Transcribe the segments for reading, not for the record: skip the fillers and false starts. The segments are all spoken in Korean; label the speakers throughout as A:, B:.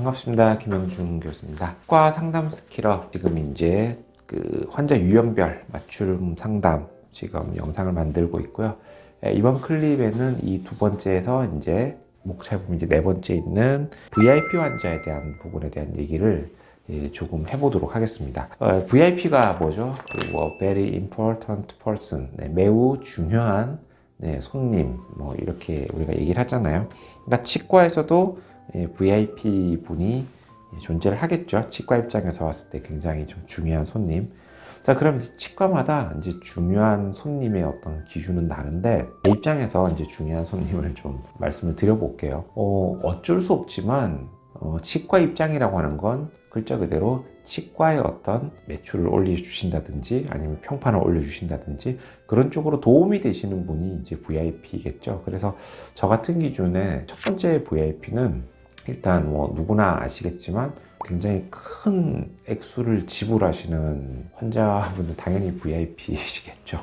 A: 반갑습니다. 김영준 교수입니다. 치과 상담 스킬러 지금 이제 환자 유형별 맞춤 상담 지금 영상을 만들고 있고요. 이번 클립에는 이 두 번째에서 이제 목차에 보면 이제 네 번째 있는 VIP 환자에 대한 부분에 대한 얘기를 조금 해보도록 하겠습니다. VIP가 뭐죠? Very Important Person, 매우 중요한 손님, 뭐 이렇게 우리가 얘기를 하잖아요. 그러니까 치과에서도 VIP 분이 존재를 하겠죠. 치과 입장에서 봤을 때 굉장히 좀 중요한 손님. 자, 그럼 치과마다 이제 중요한 손님의 어떤 기준은 다른데, 내 입장에서 이제 중요한 손님을 좀 말씀을 드려볼게요. 어쩔 수 없지만, 치과 입장이라고 하는 건 글자 그대로 치과의 어떤 매출을 올려주신다든지 아니면 평판을 올려주신다든지 그런 쪽으로 도움이 되시는 분이 이제 VIP겠죠. 그래서 저 같은 기준에 첫 번째 VIP는 일단 뭐 누구나 아시겠지만 굉장히 큰 액수를 지불하시는 환자분들 당연히 VIP시겠죠.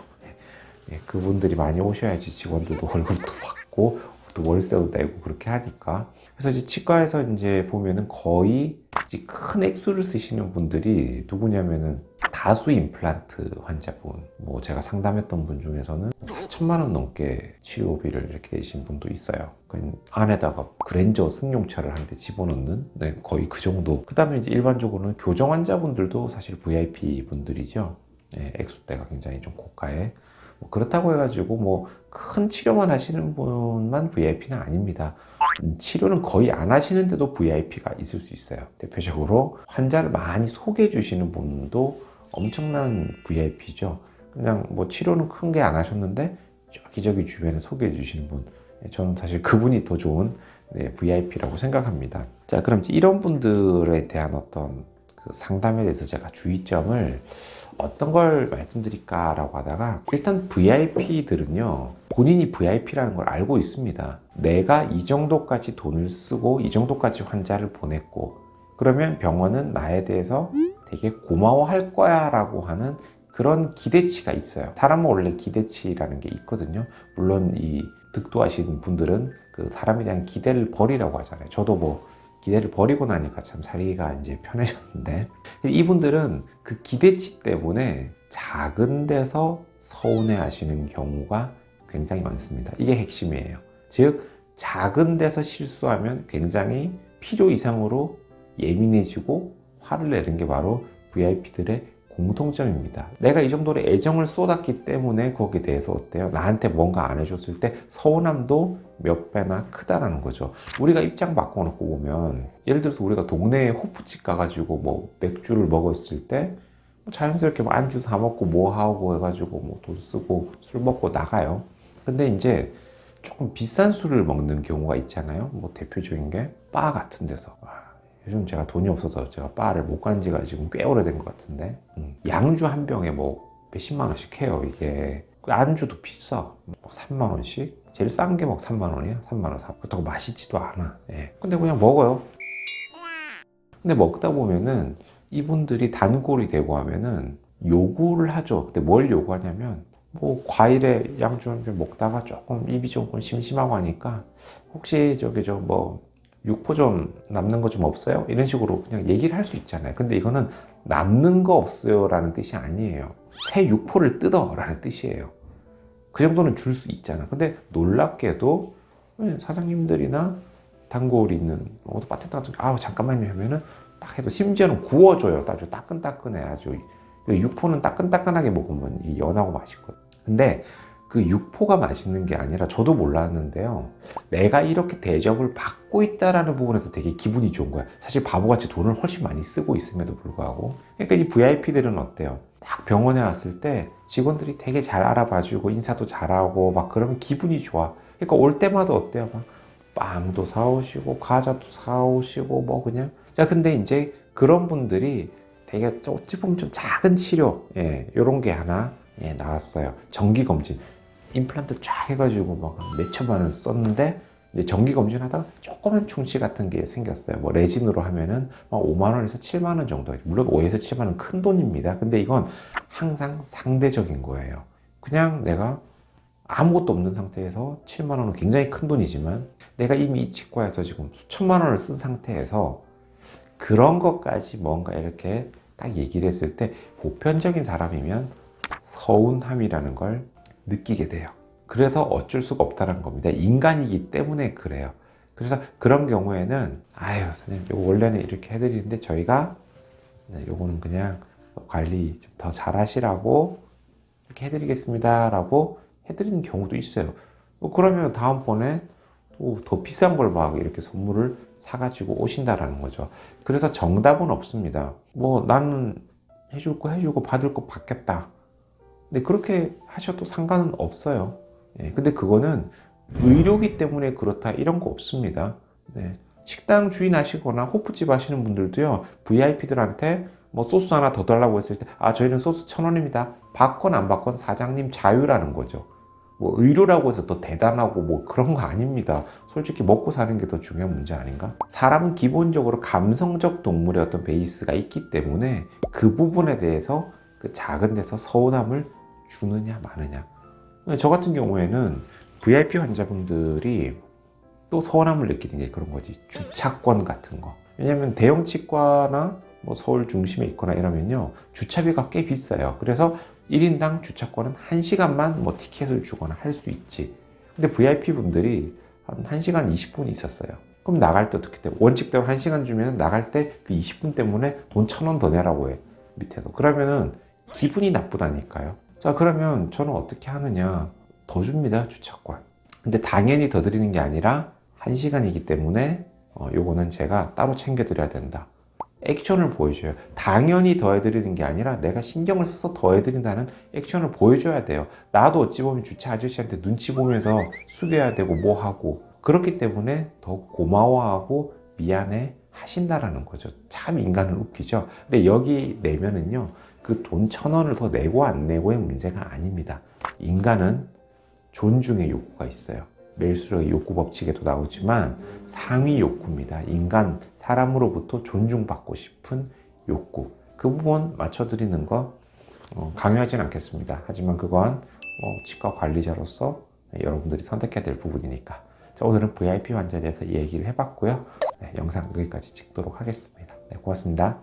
A: 그분들이 많이 오셔야지 직원들도 월급도 받고 또 월세도 내고 그렇게 하니까. 그래서 이제 치과에서 이제 보면은 거의 이제 큰 액수를 쓰시는 분들이 누구냐면은 다수 임플란트 환자분, 뭐 제가 상담했던 분 중에서는 4천만 원 넘게 치료비를 이렇게 내신 분도 있어요. 그 안에다가 그랜저 승용차를 한 대 집어넣는 거의 그 정도. 그 다음에 이제 일반적으로는 교정 환자분들도 사실 VIP 분들이죠. 액수대가 굉장히 좀 고가에. 그렇다고 해가지고 뭐 큰 치료만 하시는 분만 VIP는 아닙니다. 치료는 거의 안 하시는데도 VIP가 있을 수 있어요. 대표적으로 환자를 많이 소개해 주시는 분도 엄청난 VIP죠. 그냥 뭐 치료는 큰 게 안 하셨는데 여기저기 주변에 소개해 주시는 분, 저는 사실 그분이 더 좋은 VIP라고 생각합니다. 자, 그럼 이런 분들에 대한 어떤 그 상담에 대해서 제가 주의점을 어떤 걸 말씀드릴까라고 하다가, 일단 VIP들은요 본인이 VIP라는 걸 알고 있습니다. 내가 이 정도까지 돈을 쓰고 이 정도까지 환자를 보냈고 그러면 병원은 나에 대해서 되게 고마워할 거야 라고 하는 그런 기대치가 있어요. 사람은 원래 기대치라는 게 있거든요. 물론 이 득도하신 분들은 그 사람에 대한 기대를 버리라고 하잖아요. 저도 뭐 기대를 버리고 나니까 참 살기가 이제 편해졌는데, 이분들은 그 기대치 때문에 작은 데서 서운해 하시는 경우가 굉장히 많습니다. 이게 핵심이에요. 즉, 작은 데서 실수하면 굉장히 필요 이상으로 예민해지고 화를 내는 게 바로 VIP들의 공통점입니다. 내가 이 정도로 애정을 쏟았기 때문에 거기에 대해서 어때요? 나한테 뭔가 안 해줬을 때 서운함도 몇 배나 크다라는 거죠. 우리가 입장 바꿔놓고 보면, 예를 들어서 우리가 동네에 호프집 가가지고 뭐 맥주를 먹었을 때 자연스럽게 뭐 안주 사 먹고 뭐 하고 해가지고 뭐 돈 쓰고 술 먹고 나가요. 근데 이제 조금 비싼 술을 먹는 경우가 있잖아요. 뭐 대표적인 게 바 같은 데서. 요즘 제가 돈이 없어서 제가 바를 못 간 지가 지금 꽤 오래된 것 같은데, 양주 한 병에 뭐 몇십만 원씩 해요. 이게 안주도 비싸. 뭐 3만 원씩. 제일 싼 게 막 3만 원이야. 3만 원. 그렇다고 맛있지도 않아. 근데 그냥 먹어요. 근데 먹다 보면은 이분들이 단골이 되고 하면은 요구를 하죠. 근데 뭘 요구하냐면, 뭐 과일에 양주 한 병 먹다가 조금 입이 조금 심심하고 하니까 혹시 저기 뭐 육포 좀 남는 거 좀 없어요? 이런 식으로 그냥 얘기를 할 수 있잖아요. 근데 이거는 남는 거 없어요 라는 뜻이 아니에요. 새 육포를 뜯어 라는 뜻이에요. 그 정도는 줄 수 있잖아. 근데 놀랍게도 사장님들이나 단골이 있는 마트에 잠깐만요 하면은 딱 해서, 심지어는 구워줘요. 아주 따끈따끈해. 아주 육포는 따끈따끈하게 먹으면 이 연하고 맛있거든. 근데 그 육포가 맛있는 게 아니라, 저도 몰랐는데요, 내가 이렇게 대접을 받고 있다라는 부분에서 되게 기분이 좋은 거야. 사실 바보같이 돈을 훨씬 많이 쓰고 있음에도 불구하고. 그러니까 이 VIP들은 어때요? 딱 병원에 왔을 때 직원들이 되게 잘 알아봐주고 인사도 잘하고 막 그러면 기분이 좋아. 그러니까 올 때마다 어때요? 막 빵도 사오시고 과자도 사오시고 뭐 그냥. 자, 근데 이제 그런 분들이 되게 어찌 보면 좀 작은 치료, 요런 게 하나 나왔어요. 정기검진. 임플란트 쫙 해가지고 막 몇천만 원 썼는데, 이제 정기검진 하다가 조그만 충치 같은 게 생겼어요. 뭐 레진으로 하면은 5만 원에서 7만 원 정도. 물론 5에서 7만 원 큰 돈입니다. 근데 이건 항상 상대적인 거예요. 그냥 내가 아무것도 없는 상태에서 7만 원은 굉장히 큰 돈이지만, 내가 이미 이 치과에서 지금 수천만 원을 쓴 상태에서 그런 것까지 뭔가 이렇게 딱 얘기를 했을 때 보편적인 사람이면 서운함이라는 걸 느끼게 돼요. 그래서 어쩔 수가 없다는 겁니다. 인간이기 때문에 그래요. 그래서 그런 경우에는 아유 선생님 이거 원래는 이렇게 해드리는데 저희가 요거는 그냥 관리 좀 더 잘하시라고 이렇게 해드리겠습니다 라고 해드리는 경우도 있어요. 그러면 다음번에 또 더 비싼 걸 막 이렇게 선물을 사가지고 오신다라는 거죠. 그래서 정답은 없습니다. 뭐 나는 해줄 거 해주고 받을 거 받겠다. 근데 그렇게 하셔도 상관은 없어요. 예, 근데 그거는 의료기 때문에 그렇다 이런 거 없습니다. 네. 식당 주인 하시거나 호프집 하시는 분들도요, VIP들한테 뭐 소스 하나 더 달라고 했을 때, 아, 저희는 소스 1,000원입니다. 받건 안 받건 사장님 자유라는 거죠. 뭐 의료라고 해서 더 대단하고 뭐 그런 거 아닙니다. 솔직히 먹고 사는 게 더 중요한 문제 아닌가? 사람은 기본적으로 감성적 동물의 어떤 베이스가 있기 때문에 그 부분에 대해서 그 작은 데서 서운함을 주느냐 마느냐. 저 같은 경우에는 VIP 환자분들이 또 서운함을 느끼는 게 그런 거지. 주차권 같은 거. 왜냐면 대형 치과나 뭐 서울 중심에 있거나 이러면요, 주차비가 꽤 비싸요. 그래서 1인당 주차권은 1시간만 뭐 티켓을 주거나 할 수 있지. 근데 VIP 분들이 한 1시간 20분 있었어요. 그럼 나갈 때 어떻게 돼? 원칙대로 1시간 주면 나갈 때 그 20분 때문에 돈 1,000원 더 내라고 해. 밑에서. 그러면은 기분이 나쁘다니까요. 자, 그러면 저는 어떻게 하느냐? 더 줍니다, 주차권. 근데 당연히 더 드리는 게 아니라 1시간이기 때문에 요거는 제가 따로 챙겨드려야 된다. 액션을 보여줘요. 당연히 더해드리는 게 아니라 내가 신경을 써서 더해드린다는 액션을 보여줘야 돼요. 나도 어찌 보면 주차 아저씨한테 눈치 보면서 숙여야 되고 뭐 하고, 그렇기 때문에 더 고마워하고 미안해 하신다라는 거죠. 참 인간은 웃기죠. 근데 여기 내면은요, 그 돈 1,000원을 더 내고 안 내고의 문제가 아닙니다. 인간은 존중의 욕구가 있어요. 멜스러의 욕구 법칙에도 나오지만 상위 욕구입니다. 인간, 사람으로부터 존중받고 싶은 욕구. 그 부분 맞춰드리는 거 강요하진 않겠습니다. 하지만 그건 치과 관리자로서 여러분들이 선택해야 될 부분이니까. 자, 오늘은 VIP 환자에 대해서 얘기를 해봤고요. 네, 영상 여기까지 찍도록 하겠습니다. 네, 고맙습니다.